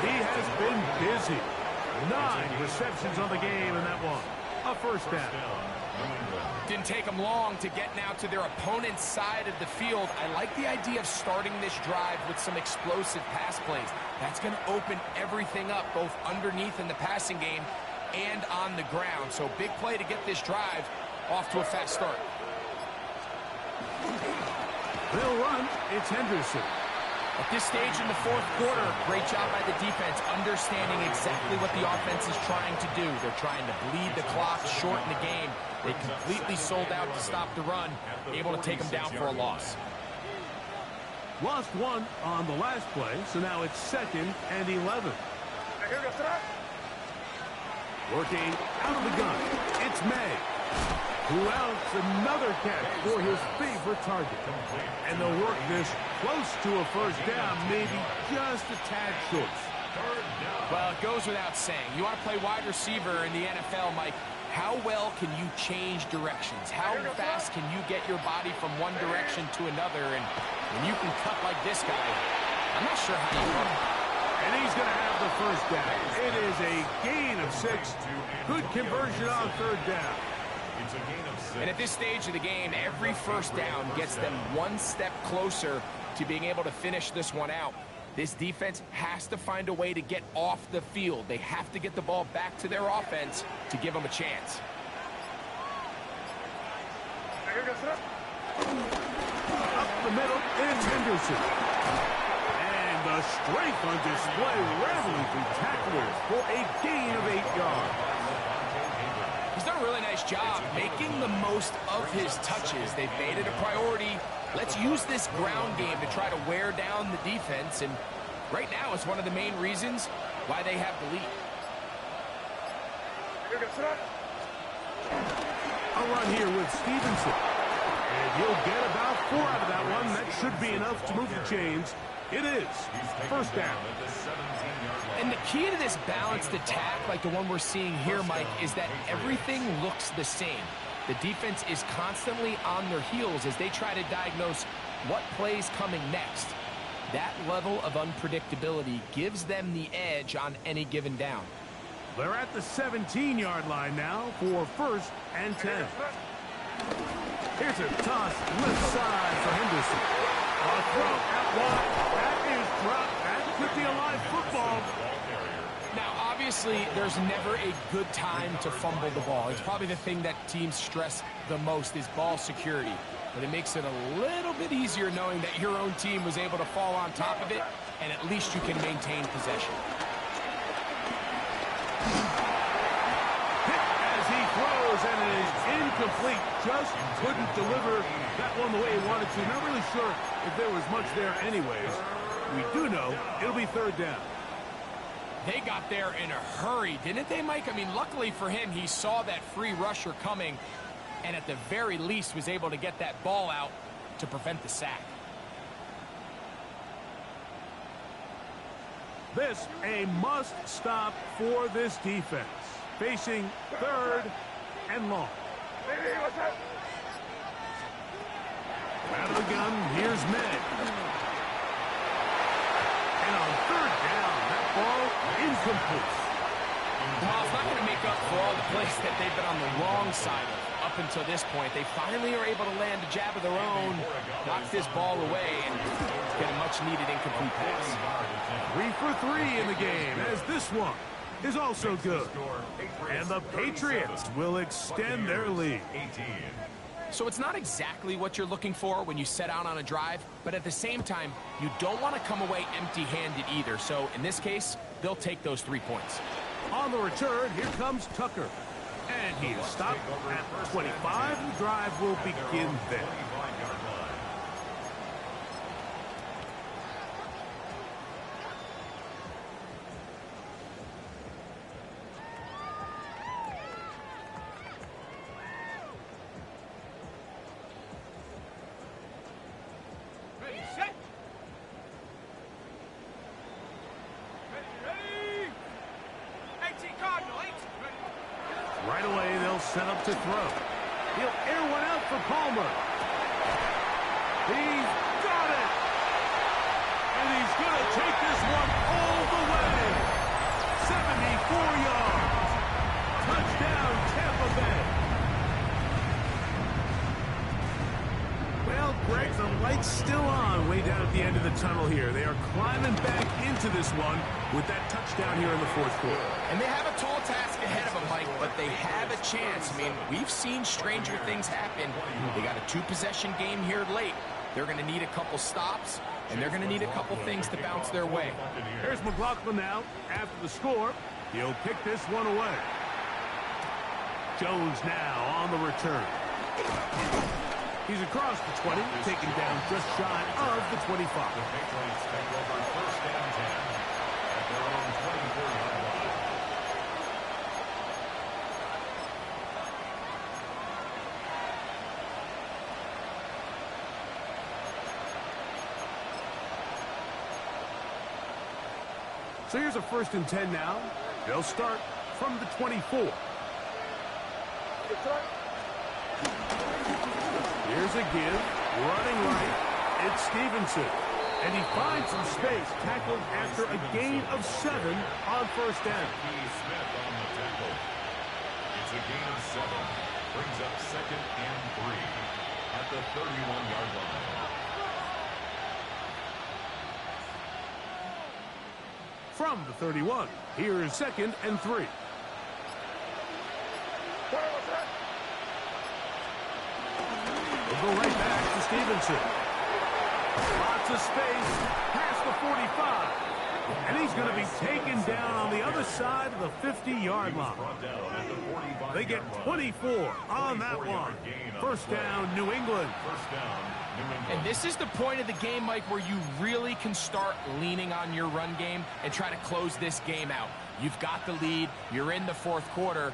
He has been busy. 9 receptions on the game in that one. A 1st down.
Didn't take them long to get now to their opponent's side of the field. I like the idea of starting this drive with some explosive pass plays. That's going to open everything up, both underneath in the passing game and on the ground. So big play to get this drive off to a fast start.
They'll run. It's Henderson.
At this stage in the fourth quarter, great job by the defense, understanding exactly what the offense is trying to do. They're trying to bleed the clock, shorten the game. They completely sold out to stop the run, able to take them down for a loss.
Lost one on the last play, so now it's 2nd and 11. Working out of the gun, it's May. Who else? Another catch for his favorite target. And they'll work this close to a first down, maybe just a tad short.
Well, it goes without saying. You want to play wide receiver in the NFL, Mike, how well can you change directions? How fast can you get your body from one direction to another? And when you can cut like this guy, I'm not sure how you run.
And he's going to have the first down. It is a gain of 6. Good conversion on 3rd down.
It's a gain of 6.
And at this stage of the game, every first down gets them one step closer to being able to finish this one out. This defense has to find a way to get off the field. They have to get the ball back to their offense to give them a chance.
Up the middle is Henderson. And the strength on display, rattling through tacklers for a gain of 8 yards.
He's done a really nice job making the most of his touches. They've made it a priority. Let's use this ground game to try to wear down the defense, and right now it's one of the main reasons why they have the lead.
A run here with Stevenson. And he'll get about 4 out of that one. That should be enough to move the chains. It is first down.
And the key to this balanced attack, like the one we're seeing here, Mike, is that everything looks the same. The defense is constantly on their heels as they try to diagnose what play's coming next. That level of unpredictability gives them the edge on any given down.
They're at the 17-yard line now for 1st and 10. Here's a toss left side for Henderson. A throw out wide. That is dropped. That could be a live football.
Now, obviously, there's never a good time to fumble the ball. It's probably the thing that teams stress the most is ball security. But it makes it a little bit easier knowing that your own team was able to fall on top of it, and at least you can maintain possession.
Hit as he throws, and it is incomplete. Just couldn't deliver that one the way he wanted to. Not really sure if there was much there anyways. We do know it'll be 3rd down.
They got there in a hurry, didn't they, Mike? I mean, luckily for him, he saw that free rusher coming and at the very least was able to get that ball out to prevent the sack.
This a must-stop for this defense. Facing 3rd and long. Out of the gun, here's Meg. And on 3rd down, that ball incomplete.
Well, it's not going to make up for all the plays that they've been on the wrong side of up until this point. They finally are able to land a jab of their own, knock this ball away, and get a much-needed incomplete pass.
3 for 3 in the game, as this one is also good. And the Patriots will extend their lead.
So it's not exactly what you're looking for when you set out on a drive, but at the same time, you don't want to come away empty-handed either. So in this case, they'll take those 3 points.
On the return, here comes Tucker. And he is stopped at 25. The drive will begin there. Right away, they'll set up to throw. He'll air one out for Palmer. He's got it! And he's going to take this one all the way. 74 yards. Touchdown, Tampa Bay. Well, Greg, the light's still on way down at the end of the tunnel here. They are climbing back into this one with that touchdown here in the fourth quarter.
And they have a tall task ahead of them, Mike, but they have a chance. I mean, we've seen stranger things happen. They got a 2-possession game here late. They're going to need a couple stops, and they're going to need a couple things to bounce their way.
Here's McLaughlin now. After the score, he'll kick this one away. Jones now on the return. He's across the 20, taken down just shy of the 25.
The Patriots take over first and 10 at their own 24-yard line.
So here's a 1st and 10 now. They'll start from the 24. Here's a give. Running right. It's Stevenson. And he finds some space. Tackled after a gain of 7 on 1st down.
Smith on the tackle. It's a gain of 7. Brings up 2nd and 3 at the 31-yard line.
From the 31, here's 2nd and 3. We'll go right back to Stevenson. Lots of space past the 45. And he's going to be taken down on the other side of the 50-yard line. They get 24 on that one. 1st down, New England.
And this is the point of the game, Mike, where you really can start leaning on your run game and try to close this game out. You've got the lead, you're in the 4th quarter,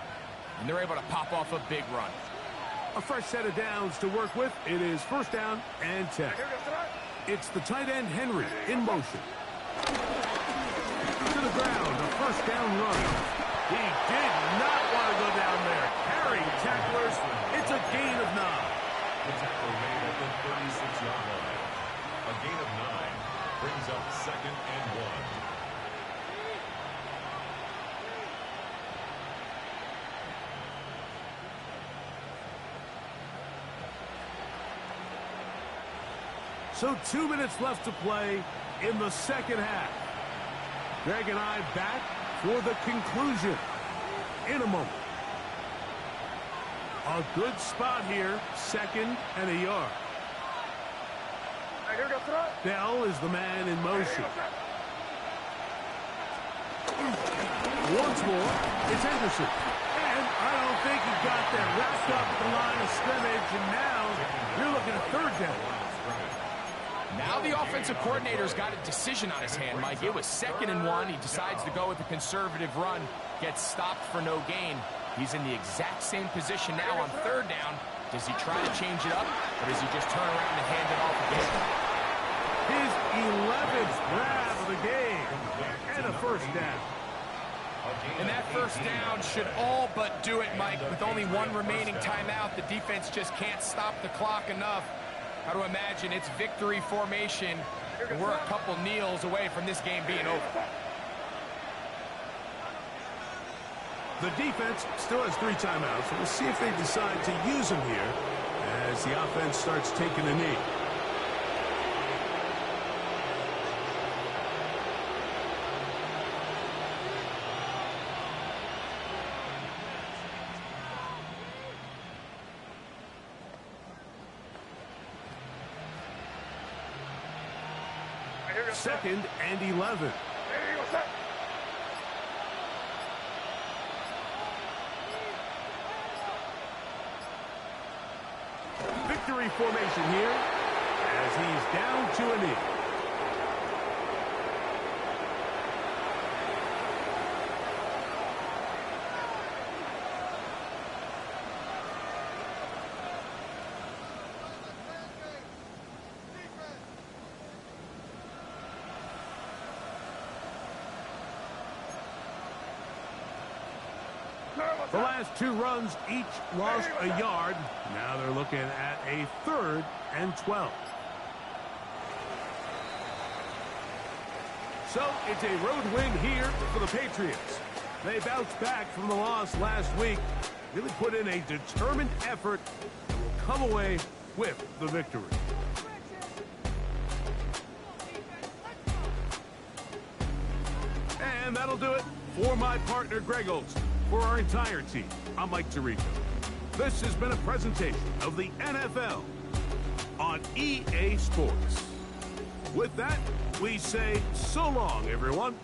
and they're able to pop off a big run.
A fresh set of downs to work with. It is 1st down and 10. It's the tight end, Henry, in motion. To the ground, a 1st down run. He did not want to go down there. Carrying tacklers, it's a gain of 9.
The tackle made at the 36-yard line. A gain of 9 brings up 2nd and 1.
So 2 minutes left to play in the 2nd half. Greg and I back for the conclusion in a moment. A good spot here, 2nd and a yard. Bell is the man in motion. Once more, it's Henderson. And I don't think he got that wrapped up at the line of scrimmage, and now you're looking at 3rd down.
Now the offensive coordinator's got a decision on his hand, Mike. It was 2nd and 1. He decides to go with a conservative run, gets stopped for no gain. He's in the exact same position now on 3rd down. Does he try to change it up, or does he just turn around and hand it off again?
His 11th grab of the game, and a 1st down.
And that 1st down should all but do it, Mike. With only 1 remaining timeout, the defense just can't stop the clock enough. Got to imagine it's victory formation, and we're a couple kneels away from this game being over.
The defense still has 3 timeouts, so we'll see if they decide to use them here as the offense starts taking a knee. Second and 11. Victory formation here as he's down to a knee. The last 2 runs each lost a yard. Now they're looking at a 3rd and 12. So it's a road win here for the Patriots. They bounced back from the loss last week, really put in a determined effort, and will come away with the victory. And that'll do it for my partner, Greg Olsen. For our entire team, I'm Mike Tirico. This has been a presentation of the NFL on EA Sports. With that, we say so long, everyone.